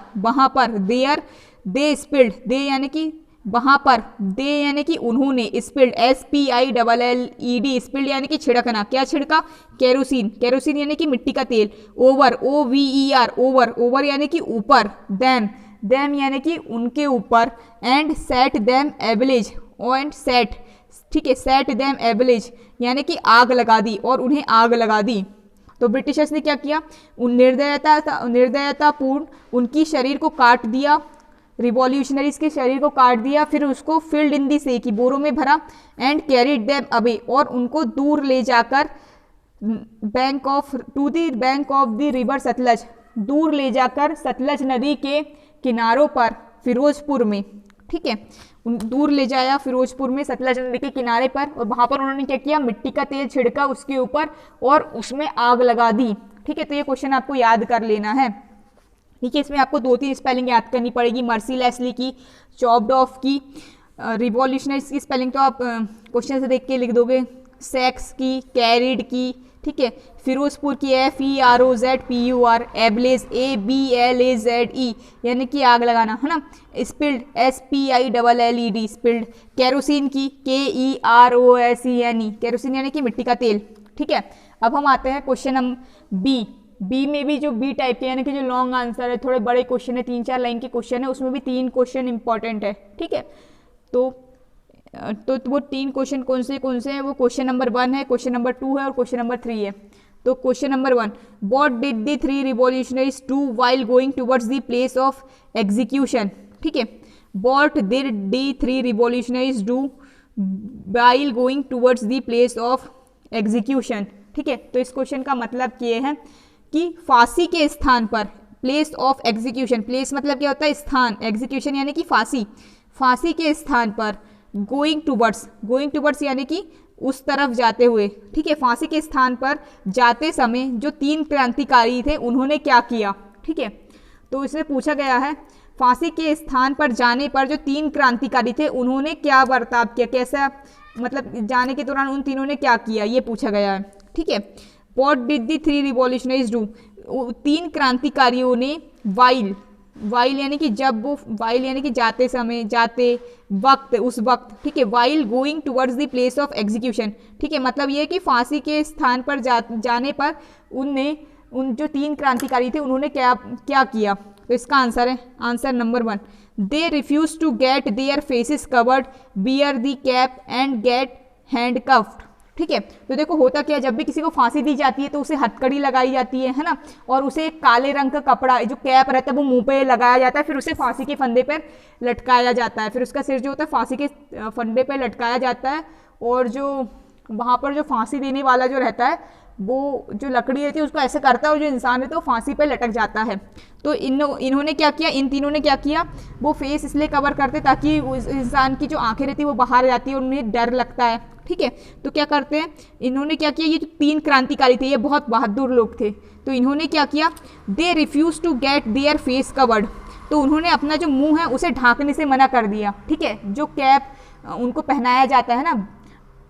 दे स्पिल्ड, दे यानी कि वहाँ पर, दे यानी कि उन्होंने, स्पिल्ड SPILLED, स्पिल्ड यानी कि छिड़कना, क्या छिड़का, केरोसिन यानी कि मिट्टी का तेल, ओवर OVER, ओवर यानी कि ऊपर, देम यानी कि उनके ऊपर, एंड सेट देम एब्लेज, ठीक है, सेट देम एब्लेज यानी कि आग लगा दी, और उन्हें आग लगा दी। तो ब्रिटिशर्स ने क्या किया, निर्दयतापूर्ण उनकी शरीर को काट दिया, रिवॉल्यूशनरीज के शरीर को काट दिया, फिर उसको फिल्ड इन दी से, की बोरों में भरा, एंड कैरिड देम अवे, और उनको दूर ले जाकर, bank of the river Sutlej, दूर ले जाकर सतलज नदी के किनारों पर, फिरोजपुर में। ठीक है, दूर ले जाया फिरोजपुर में, सतलज नदी के किनारे पर, और वहां पर उन्होंने क्या किया, मिट्टी का तेल छिड़का उसके ऊपर और उसमें आग लगा दी। ठीक है, तो ये क्वेश्चन आपको याद कर लेना है। ठीक है, इसमें आपको 2-3 स्पेलिंग याद करनी पड़ेगी, मर्सीलेसली की, चॉप्ड ऑफ की, रिवॉल्यूशनरीज की स्पेलिंग तो आप क्वेश्चन से देख के लिख दोगे, सेक्स की, कैरिड की। ठीक है, फिरोजपुर की FEROZPUR, एब्लेज ABLAZE यानी कि आग लगाना, है ना, स्पिल्ड SPILLED, स्पिल्ड, केरोसिन की KEROSINE, केरोसिन यानी कि मिट्टी का तेल। ठीक है, अब हम आते हैं क्वेश्चन नंबर B। बी में भी जो बी टाइप के यानी कि जो लॉन्ग आंसर है, थोड़े बड़े क्वेश्चन है, 3-4 लाइन के क्वेश्चन है, उसमें भी 3 क्वेश्चन इंपॉर्टेंट है, ठीक है। तो वो 3 क्वेश्चन कौन से हैं, वो क्वेश्चन नंबर 1 है, क्वेश्चन नंबर 2 है और क्वेश्चन नंबर 3 है। तो question number 1, what did the 3 revolutionaries do while going towards the place of execution, ठीक है। What did the 3 revolutionaries do while going towards the place of execution, ठीक है। तो इस क्वेश्चन का मतलब ये है कि फांसी के स्थान पर, प्लेस ऑफ एग्जीक्यूशन, प्लेस मतलब क्या होता है स्थान, एग्जीक्यूशन यानी कि फांसी, फांसी के स्थान पर गोइंग टूवर्ड्स यानी कि उस तरफ जाते हुए, ठीक है। फांसी के स्थान पर जाते समय जो 3 क्रांतिकारी थे उन्होंने क्या किया, ठीक है। तो इसमें पूछा गया है फांसी के स्थान पर जाने पर जो 3 क्रांतिकारी थे उन्होंने क्या बर्ताव किया, कैसा मतलब जाने के दौरान उन तीनों ने क्या किया, ये पूछा गया है, ठीक है। What did the 3 revolutionaries do, 3 क्रांतिकारियों ने वाइल यानी कि जब, वो वाइल यानी कि जाते समय, जाते वक्त, उस वक्त, ठीक है। While going towards the place of execution, ठीक है। मतलब ये है कि फांसी के स्थान पर जाने पर उन जो 3 क्रांतिकारी थे उन्होंने क्या किया। तो इसका आंसर है answer number 1, they refuse to get their faces covered, bear the cap and get handcuffed, ठीक है। तो देखो होता क्या, जब भी किसी को फांसी दी जाती है तो उसे हथकड़ी लगाई जाती है ना, और उसे काले रंग का कपड़ा जो कैप रहता है वो मुंह पे लगाया जाता है, फिर उसे फांसी के फंदे पर लटकाया जाता है, फिर उसका सिर जो होता है फांसी के फंदे पर लटकाया जाता है, और जो वहाँ पर जो फांसी देने वाला जो रहता है वो जो लकड़ी रहती है उसको ऐसे करता है और जो इंसान रहता है वो फांसी पे लटक जाता है। तो इन्होंने क्या किया, इन तीनों ने क्या किया, वो फेस इसलिए कवर करते ताकि उस इंसान की जो आंखें रहती है वो बाहर जाती है और उन्हें डर लगता है, ठीक है। तो क्या करते हैं, इन्होंने क्या किया, ये जो 3 क्रांतिकारी थे ये बहुत बहादुर लोग थे, तो इन्होंने क्या किया, they refuse to get their face covered, तो उन्होंने अपना जो मुंह है उसे ढांकने से मना कर दिया, ठीक है। जो कैप उनको पहनाया जाता है ना,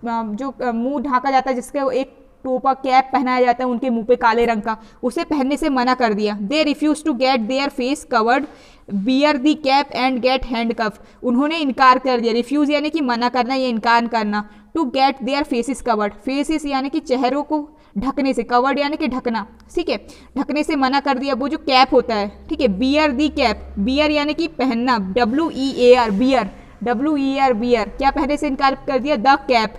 जो मुंह ढांका जाता है, जिसके एक टोपा कैप पहनाया जाता है उनके मुंह पे काले रंग का, उसे पहनने से मना कर दिया। They refuse to get their face covered, bear the cap and get handcuff, उन्होंने इनकार कर दिया, रिफ्यूज यानी कि मना करना या इनकार करना, to get their faces covered, faces यानी कि चेहरों को ढकने से, कवर्ड यानी कि ढकना, ठीक है, ढकने से मना कर दिया। वो जो कैप होता है, ठीक है, बियर दी कैप, बियर यानी कि पहनना, WEAR बियर, WEAR बियर, क्या पहनने से इनकार कर दिया, the cap,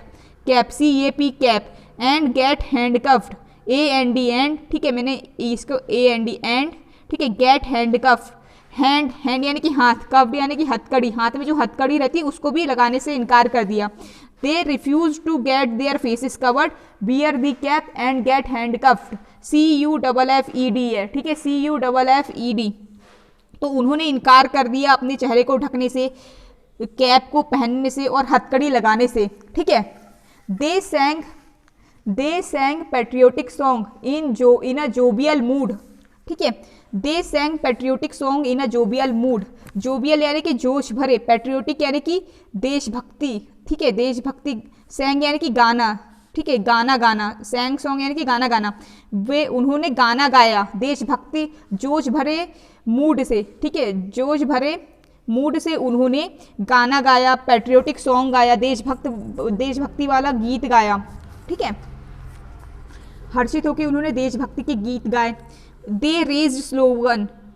CAP cap, and get handcuffed, AND and, ठीक है, मैंने इसको AND एंड, ठीक है, गेट हैंडकफ्ड, हैंड यानी कि हाथ, कफ्ड यानी कि हथकड़ी, हाथ में जो हथकड़ी रहती है उसको भी लगाने से इनकार कर दिया। They refuse to get their faces covered, bear the cap and get handcuffed, CUFFED है, ठीक है, CUFFED, तो उन्होंने इनकार कर दिया अपने चेहरे को ढकने से, कैप को पहनने से और हथकड़ी लगाने से, ठीक है। They sang patriotic song in a jovial mood, ठीक है, they sang patriotic song in a jovial mood, jovial यानी कि जोश भरे, पैट्रियोटिक यानी कि देशभक्ति, ठीक है, देशभक्ति, सैंग यानी कि गाना, ठीक है, गाना, सैंग सॉन्ग यानी कि गाना गाना, वे उन्होंने गाना गाया देशभक्ति जोश भरे मूड से, ठीक है, जोश भरे मूड से उन्होंने गाना गाया, पैट्रियोटिक सॉन्ग गाया, देशभक्ति वाला गीत गाया, ठीक है, हर्षित होकर उन्होंने देशभक्ति के गीत गाए। दे रेज्ड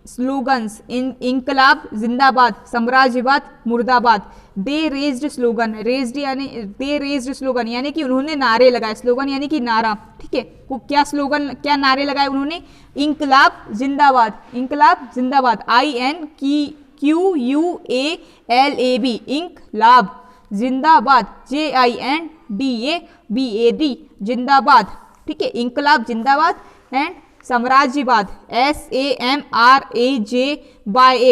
स्लोगन्स इंकलाब जिंदाबाद, साम्राज्यवाद मुर्दाबाद, दे रेज्ड स्लोगन, रेज्ड स्लोगन यानी कि उन्होंने नारे लगाए, स्लोगन यानी कि नारा, ठीक है, वो क्या स्लोगन, क्या नारे लगाए उन्होंने, इंकलाब जिंदाबाद, INQUALAB, इंकलाब, जिंदाबाद, JINDABAD, जिंदाबाद, ठीक है, इंकलाब जिंदाबाद, एंड साम्राज्यवाद, SAMRAJYA,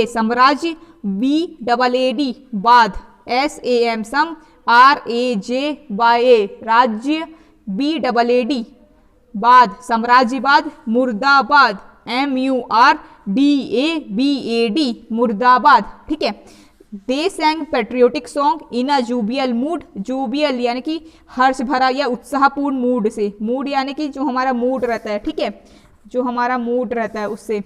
साम्राज्य, BAAD बाद, SAM सम, RAJYA राज्य, BAAD बाद, साम्राज्यवाद, मुर्दाबाद, MURDABAD मुर्दाबाद, ठीक है। They sang patriotic song in a jovial mood, jovial यानी कि हर्ष भरा या उत्साहपूर्ण मूड से, मूड यानी कि जो हमारा मूड रहता है, ठीक है, जो हमारा मूड रहता है उससे,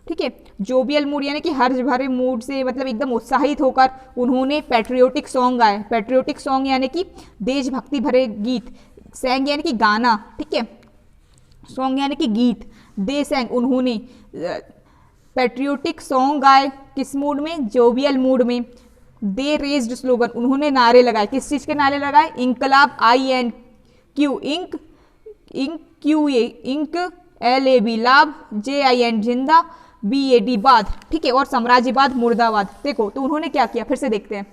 ठीक है, जोबियल मूड यानी कि हर्ष भरे मूड से, मतलब एकदम उत्साहित होकर उन्होंने पैट्रियोटिक सॉन्ग गाए, पैट्रियोटिक सॉन्ग यानी कि देशभक्ति भरे गीत, सैंग यानी कि गाना, ठीक है, सॉन्ग यानी कि गीत, दे सैंग, उन्होंने पैट्रियोटिक सॉन्ग गाए, किस मूड में, जोवियल मूड में। दे रेज्ड स्लोगन, उन्होंने नारे लगाए, किस चीज़ के नारे लगाए, इंकलाब, INQ, इंक, QA, इंक, LAB, लाभ, JIN, जिंदा, BAD, बाद, ठीक है, और साम्राज्यवाद, मुर्दाबाद। देखो तो उन्होंने क्या किया, फिर से देखते हैं,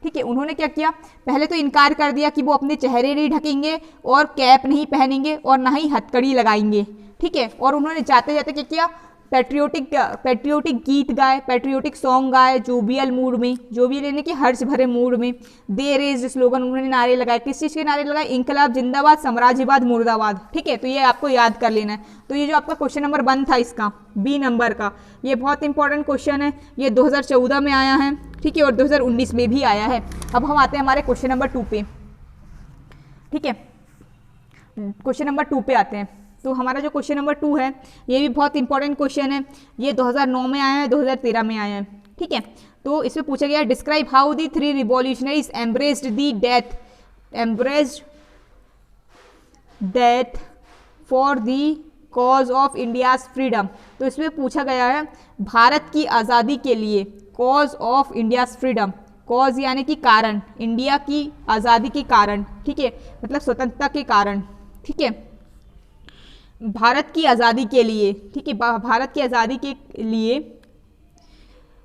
ठीक है। उन्होंने क्या किया, पहले तो इनकार कर दिया कि वो अपने चेहरे नहीं ढकेंगे और कैप नहीं पहनेंगे और ना ही हथकड़ी लगाएंगे, ठीक है। और उन्होंने जाते जाते क्या किया, पैट्रियोटिक गीत गाए, पैट्रियोटिक सॉन्ग गाए, जोवियल मूड में, जोवियल यानी कि हर्ष भरे मूड में। दे रेज्ड स्लोगन, उन्होंने नारे लगाए, किस चीज़ के नारे लगाए, इंकलाब जिंदाबाद, साम्राज्यवाद मुर्दाबाद, ठीक है। तो ये आपको याद कर लेना है। तो ये जो आपका क्वेश्चन नंबर 1 था इसका बी नंबर का, ये बहुत इंपॉर्टेंट क्वेश्चन है, ये 2014 में आया है, ठीक है, और 2019 में भी आया है। अब हम आते हैं हमारे क्वेश्चन नंबर 2 पे, ठीक है। क्वेश्चन नंबर 2 पे आते हैं। तो हमारा जो क्वेश्चन नंबर 2 है ये भी बहुत इंपॉर्टेंट क्वेश्चन है, ये 2009 में आया है, 2013 में आया है, ठीक है। तो इसमें पूछा गया describe how the 3 revolutionaries embraced death for the cause of India's freedom. तो इसमें पूछा गया है भारत की आज़ादी के लिए, cause of India's freedom, cause यानी कि कारण, इंडिया की आज़ादी के कारण, ठीक है, मतलब स्वतंत्रता के कारण, ठीक है, भारत की आज़ादी के लिए, ठीक है, भारत की आज़ादी के लिए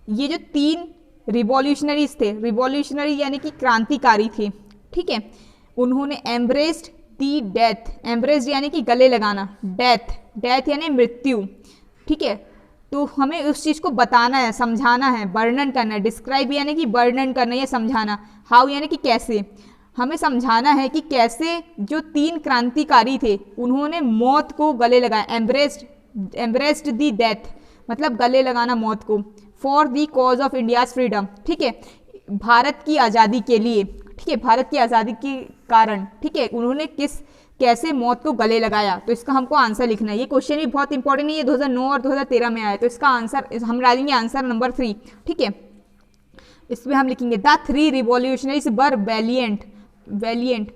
ये जो 3 रिवॉल्यूशनरीज थे, रिवॉल्यूशनरी यानी कि क्रांतिकारी थे, ठीक है, उन्होंने एम्ब्रेस्ड दी डेथ, एम्ब्रेस्ड यानी कि गले लगाना, डेथ यानी मृत्यु, ठीक है। तो हमें उस चीज़ को बताना है, समझाना है, वर्णन करना है, डिस्क्राइब यानी कि वर्णन करना या समझाना, हाउ यानी कि कैसे, हमें समझाना है कि कैसे जो 3 क्रांतिकारी थे उन्होंने मौत को गले लगाया, एम्ब्रेस्ड दी डेथ मतलब गले लगाना मौत को, for the cause of India's freedom, ठीक है, भारत की आज़ादी के लिए, ठीक है, भारत की आज़ादी के कारण, ठीक है, उन्होंने कैसे मौत को गले लगाया। तो इसका हमको आंसर लिखना है। ये क्वेश्चन भी बहुत इंपॉर्टेंट है, ये 2009 और 2013 में आया, तो इसका आंसर हम डालेंगे आंसर नंबर 3, ठीक है। इसमें हम लिखेंगे the 3 revolutionaries were Valiant, VALIANT,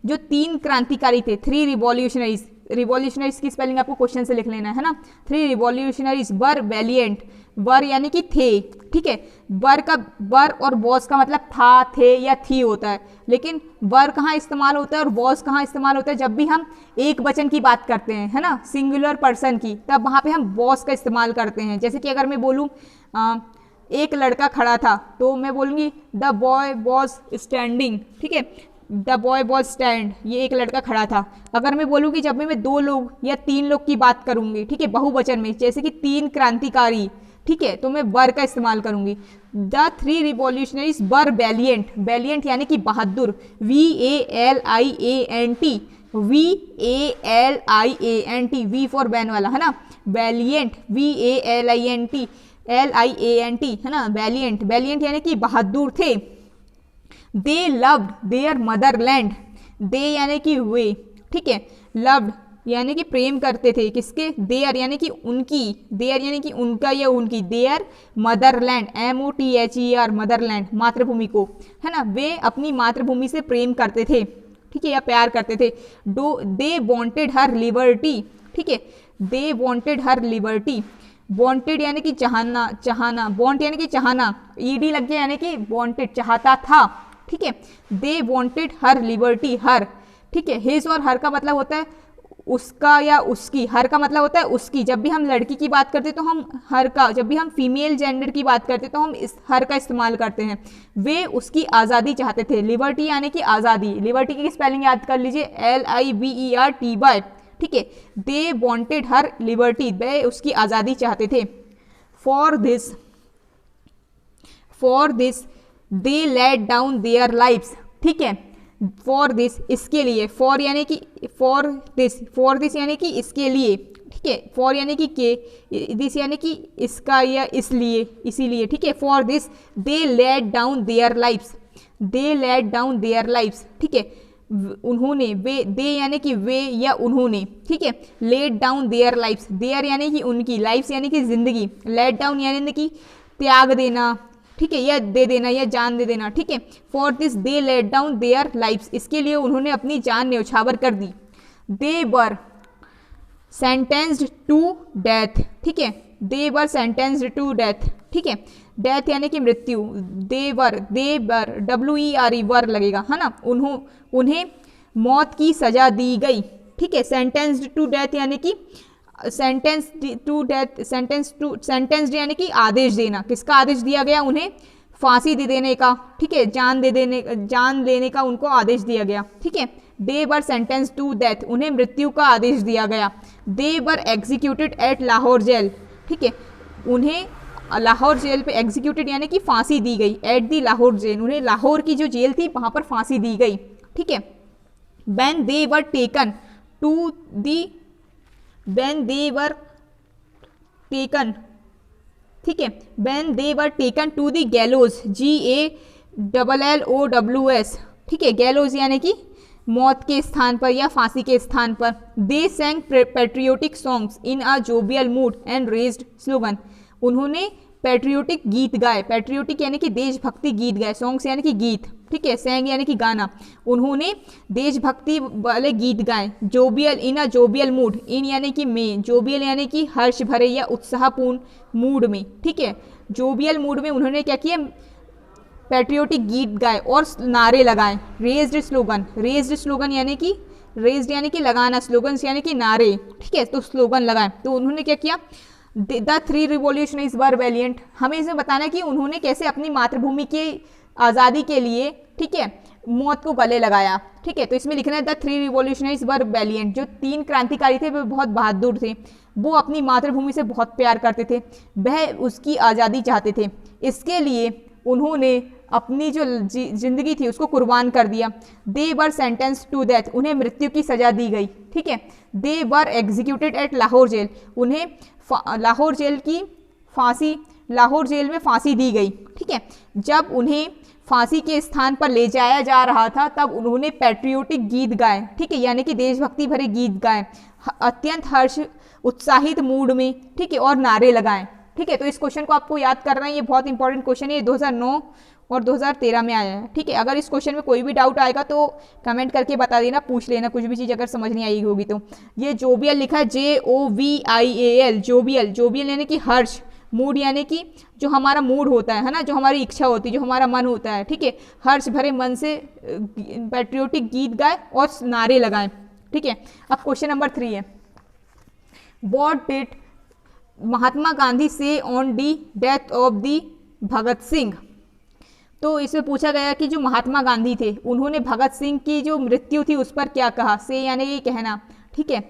जो 3 क्रांतिकारी थे, 3 रिवॉल्यूशनरीज, रिवॉल्यूशनरीज की स्पेलिंग आपको क्वेश्चन से लिख लेना है ना। 3 रिवॉल्यूशनरीज वर वैलिएंट, वर यानी कि थे, ठीक है, वर और वॉज का मतलब था, थे या थी होता है, लेकिन वर कहाँ इस्तेमाल होता है और वॉज कहाँ इस्तेमाल होता है, जब भी हम एक वचन की बात करते हैं, है ना, सिंगुलर पर्सन की, तब वहाँ पे हम वॉज का इस्तेमाल करते हैं। जैसे कि अगर मैं बोलूँ एक लड़का खड़ा था, तो मैं बोलूँगी द बॉय वॉज स्टैंडिंग, ठीक है, द बॉय वॉज स्टैंड, ये एक लड़का खड़ा था। अगर मैं बोलूँगी जब भी मैं 2 लोग या 3 लोग की बात करूँगी, ठीक है, बहुवचन में, जैसे कि 3 क्रांतिकारी, ठीक है, तो मैं वर का इस्तेमाल करूँगी। The 3 revolutionaries were Valiant, Valiant यानी कि बहादुर, VALIANT, वी फॉर वैन वाला, है ना, वैलिएंट, VALIANT, है ना, वैलिएंट यानी कि बहादुर थे। दे लव्ड देयर मदरलैंड, दे यानी कि वे, ठीक है, लव्ड यानी कि प्रेम करते थे, किसके, देयर यानी कि उनकी, देयर यानी कि उनका या उनकी, देयर मदरलैंड, MOTHER, मदरलैंड, मातृभूमि को, है ना, वे अपनी मातृभूमि से प्रेम करते थे, ठीक है, या प्यार करते थे। दे वॉन्टेड हर लिबर्टी, ठीक है, they wanted her liberty, wanted यानी कि चाहना, वॉन्ट यानी कि चाहना, ED लग गया यानी कि वॉन्टेड, चाहता था, ठीक है। दे वॉन्टेड हर लिबर्टी, हर, ठीक है, हिज और हर का मतलब होता है उसका या उसकी, हर का मतलब होता है उसकी, जब भी हम लड़की की बात करते तो हम हर का, जब भी हम फीमेल जेंडर की बात करते तो हम इस हर का इस्तेमाल करते हैं। वे उसकी आज़ादी चाहते थे, लिबर्टी यानी कि आज़ादी, लिबर्टी की स्पेलिंग याद कर लीजिए, LIBERTY, ठीक है। दे वॉन्टेड हर लिबर्टी, वे उसकी आज़ादी चाहते थे। For this they let down their lives, ठीक है, फॉर दिस इसके लिए, फॉर यानी कि फॉर दिस यानी कि इसके लिए, ठीक है, फॉर यानी कि के, दिस यानी कि इसका या इसलिए, इसीलिए, ठीक है। For this they let down their lives, they let down their lives, ठीक है, उन्होंने, वे, दे यानी कि वे या उन्होंने, ठीक है, let down their lives, their यानी कि उनकी, लाइव्स यानी कि जिंदगी, लेट डाउन यानी कि त्याग देना, ठीक है, या दे देना या जान दे देना, ठीक है। For this they let down their lives, इसके लिए उन्होंने अपनी जान न्यौछावर कर दी। They were sentenced to death, ठीक है, they were sentenced to death, ठीक है, डेथ यानी कि मृत्यु, दे वर WERE वर लगेगा, है ना, उन्हें मौत की सजा दी गई, ठीक है, सेंटेंस्ड टू डेथ यानी कि सेंटेंस्ड यानी कि आदेश देना, किसका आदेश दिया गया, उन्हें फांसी दे देने का, ठीक है, जान लेने का उनको आदेश दिया गया, ठीक है, they were sentence to death, उन्हें मृत्यु का आदेश दिया गया, दे वर एग्जीक्यूटेड एट लाहौर जेल, ठीक है, उन्हें लाहौर जेल पे एग्जीक्यूटेड यानी कि फांसी दी गई, एट दी लाहौर जेल, उन्हें लाहौर की जो जेल थी वहां पर फांसी दी गई, ठीक है, when they were taken to the ठीक है, when they were taken to the gallows, GALLOWS, ठीक है, गैलोज यानी कि मौत के स्थान पर या फांसी के स्थान पर, दे sang patriotic songs in a jovial mood and raised slogan, उन्होंने पैट्रियोटिक गीत गाए, पैट्रियोटिक यानी कि देशभक्ति गीत गाए, सॉन्ग्स यानी कि गीत, ठीक है, सैंग यानी कि गाना, उन्होंने देशभक्ति वाले गीत गाए, जोबियल इन अ जोबियल मूड, इन यानी कि में, जोबियल यानी कि हर्ष भरे या उत्साहपूर्ण मूड में, ठीक है, जोबियल मूड में उन्होंने क्या किया, पैट्रियोटिक गीत गाए और नारे लगाए, रेज्ड स्लोगन यानी कि रेज्ड यानी कि लगाना, स्लोगन्स यानी कि नारे, ठीक है, तो स्लोगन लगाए, तो उन्होंने क्या किया, द 3 रिवॉल्यूशनरीज वर वैलिएंट, हमें इसमें बताना कि उन्होंने कैसे अपनी मातृभूमि की आज़ादी के लिए, ठीक है, मौत को गले लगाया, ठीक है, तो इसमें लिखना है द 3 रिवॉल्यूशनरीज वर वैलिएंट, जो 3 क्रांतिकारी थे वे बहुत बहादुर थे, वो अपनी मातृभूमि से बहुत प्यार करते थे, वह उसकी आज़ादी चाहते थे, इसके लिए उन्होंने अपनी जो जिंदगी थी उसको कुर्बान कर दिया, दे वर सेंटेंस टू डेथ, उन्हें मृत्यु की सजा दी गई, ठीक है, they were executed eight Lahore jail, उन्हें लाहौर जेल में फांसी दी गई, ठीक है, जब उन्हें फांसी के स्थान पर ले जाया जा रहा था तब उन्होंने पैट्रियोटिक गीत गाए, ठीक है, यानी कि देशभक्ति भरे गीत गाए, अत्यंत हर्ष उत्साहित मूड में, ठीक है, और नारे लगाए, ठीक है, तो इस क्वेश्चन को आपको याद करना है, ये बहुत इंपॉर्टेंट क्वेश्चन है, ये 2009 और 2013 में आया है, ठीक है, अगर इस क्वेश्चन में कोई भी डाउट आएगा तो कमेंट करके बता देना, पूछ लेना, कुछ भी चीज़ अगर समझ नहीं आई होगी तो। ये जोबियल लिखा है JOVIAL, जोबियल यानी कि हर्ष, मूड यानी कि जो हमारा मूड होता है ना, जो हमारी इच्छा होती है, जो हमारा मन होता है, ठीक है, हर्ष भरे मन से पैट्रियोटिक गीत गाए और नारे लगाए, ठीक है। अब क्वेश्चन नंबर 3 है, what did Mahatma Gandhi say on the death of the Bhagat Singh, तो इसमें पूछा गया कि जो महात्मा गांधी थे उन्होंने भगत सिंह की जो मृत्यु थी उस पर क्या कहा, से यानी ये कहना, ठीक है,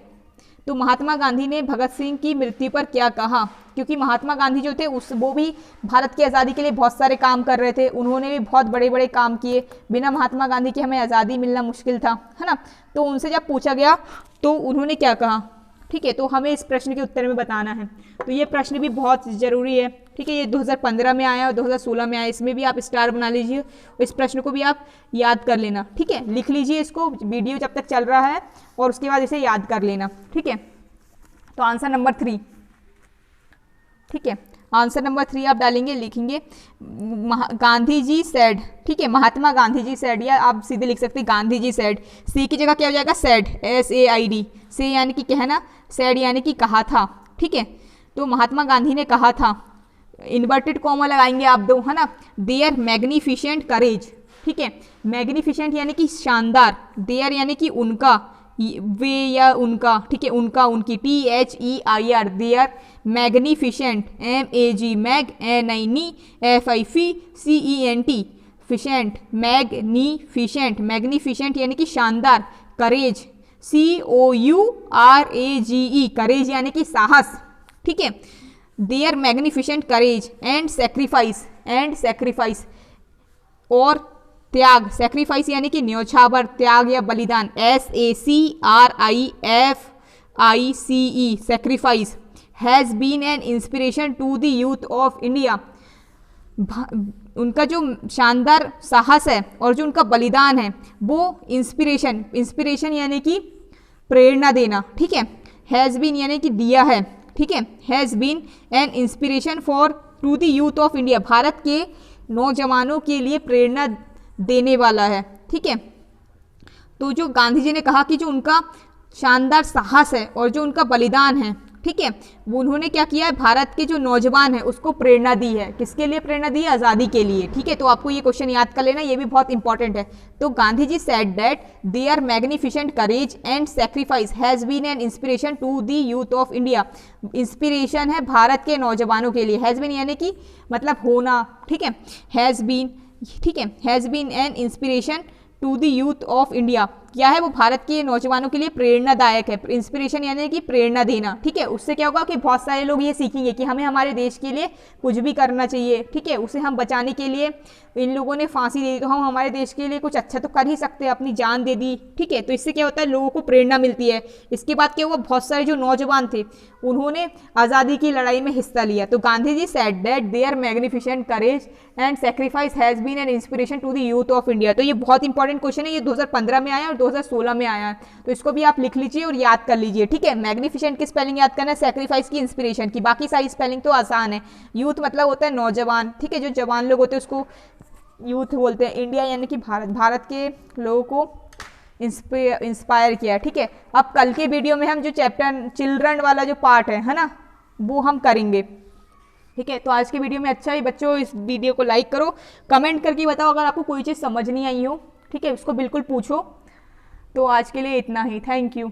तो महात्मा गांधी ने भगत सिंह की मृत्यु पर क्या कहा, क्योंकि महात्मा गांधी जो थे वो भी भारत की आज़ादी के लिए बहुत सारे काम कर रहे थे, उन्होंने भी बहुत बड़े बड़े काम किए, बिना महात्मा गांधी के हमें आज़ादी मिलना मुश्किल था, है ना, तो उनसे जब पूछा गया तो उन्होंने क्या कहा, ठीक है, तो हमें इस प्रश्न के उत्तर में बताना है, तो ये प्रश्न भी बहुत ज़रूरी है, ठीक है, ये 2015 में आया और 2016 में आया, इसमें भी आप स्टार बना लीजिए, इस प्रश्न को भी आप याद कर लेना, ठीक है, लिख लीजिए इसको, वीडियो जब तक चल रहा है और उसके बाद इसे याद कर लेना, ठीक है। तो आंसर नंबर 3, ठीक है, आंसर नंबर 3 आप डालेंगे, लिखेंगे गांधी जी सेड, ठीक है, महात्मा गांधी जी सेड, या आप सीधे लिख सकते हैं गांधी जी सेड, सी की जगह क्या हो जाएगा SAID, SAID, से यानी कि कहना, सेड यानी कि कहा था, ठीक है, तो महात्मा गांधी ने कहा था, इन्वर्टेड कॉमा लगाएंगे आप दो, है ना, देयर मैग्निफिशेंट करेज, ठीक है, मैग्निफिशेंट यानी कि शानदार, देयर यानी कि उनका, वे या उनका, ठीक है, उनका उनकी, THEIR, देयर मैग्निफिशेंट, MAG मैग, NINI FIFCENT, फिशेंट, मैग्निफिशेंट यानी कि शानदार, करेज, COURAGE, करेज यानी कि साहस, ठीक है, their magnificent courage and sacrifice, और त्याग, सेक्रीफाइस यानी कि न्योछावर, त्याग या बलिदान, SACRIFICE, sacrifice, has been an inspiration to the youth of India, उनका जो शानदार साहस है और जो उनका बलिदान है वो इंस्पिरेशन यानी कि प्रेरणा देना, ठीक है, हैज़ बीन यानी कि दिया है, ठीक है, has been an inspiration for to the youth of India, Bharat के नौजवानों के लिए प्रेरणा देने वाला है, ठीक है। तो जो गांधी जी ने कहा कि जो उनका शानदार साहस है और जो उनका बलिदान है, ठीक है, वो उन्होंने क्या किया है, भारत के जो नौजवान है उसको प्रेरणा दी है। किसके लिए प्रेरणा दी है? आज़ादी के लिए, ठीक है। तो आपको ये क्वेश्चन याद कर लेना, ये भी बहुत इंपॉर्टेंट है। तो Gandhi ji said that their magnificent courage and sacrifice has been an inspiration to the youth of India. Inspiration है भारत के नौजवानों के लिए। हैज़ बीन यानी कि मतलब होना, ठीक है, हैज़ बीन, ठीक है, has been an inspiration to the youth of India. क्या है वो? भारत के नौजवानों के लिए प्रेरणादायक है। इंस्पिरेशन यानी कि प्रेरणा देना, ठीक है। उससे क्या होगा कि बहुत सारे लोग ये सीखेंगे कि हमें हमारे देश के लिए कुछ भी करना चाहिए, ठीक है। उसे हम बचाने के लिए इन लोगों ने फांसी दे दी, तो हम हमारे देश के लिए कुछ अच्छा तो कर ही सकते हैं, अपनी जान दे दी, ठीक है। तो इससे क्या होता है, लोगों को प्रेरणा मिलती है। इसके बाद क्या हुआ, बहुत सारे जो नौजवान थे उन्होंने आज़ादी की लड़ाई में हिस्सा लिया। तो Gandhi ji said that their magnificent courage and sacrifice has been an inspiration to the youth of India. तो ये बहुत इंपॉर्टेंट क्वेश्चन है, ये 2015 में आया और 2016 में आया है। तो इसको भी आप लिख लीजिए और याद कर लीजिए, ठीक है। मैग्निफिसेंट की स्पेलिंग याद करना है, सेक्रीफाइस की इंस्पिरेशन की, बाकी सारी स्पेलिंग तो आसान है। यूथ मतलब होता है नौजवान, ठीक है, जो जवान लोग होते हैं उसको यूथ बोलते हैं। इंडिया यानी कि भारत, भारत के लोगों को इंस्पायर किया, ठीक है। अब कल के वीडियो में हम जो चैप्टर चिल्ड्रन वाला जो पार्ट है ना, वो हम करेंगे, ठीक है। तो आज के वीडियो में अच्छा ही बच्चों, इस वीडियो को लाइक करो, कमेंट करके बताओ अगर आपको कोई चीज़ समझ नहीं आई हो, ठीक है, उसको बिल्कुल पूछो। तो आज के लिए इतना ही, थैंक यू।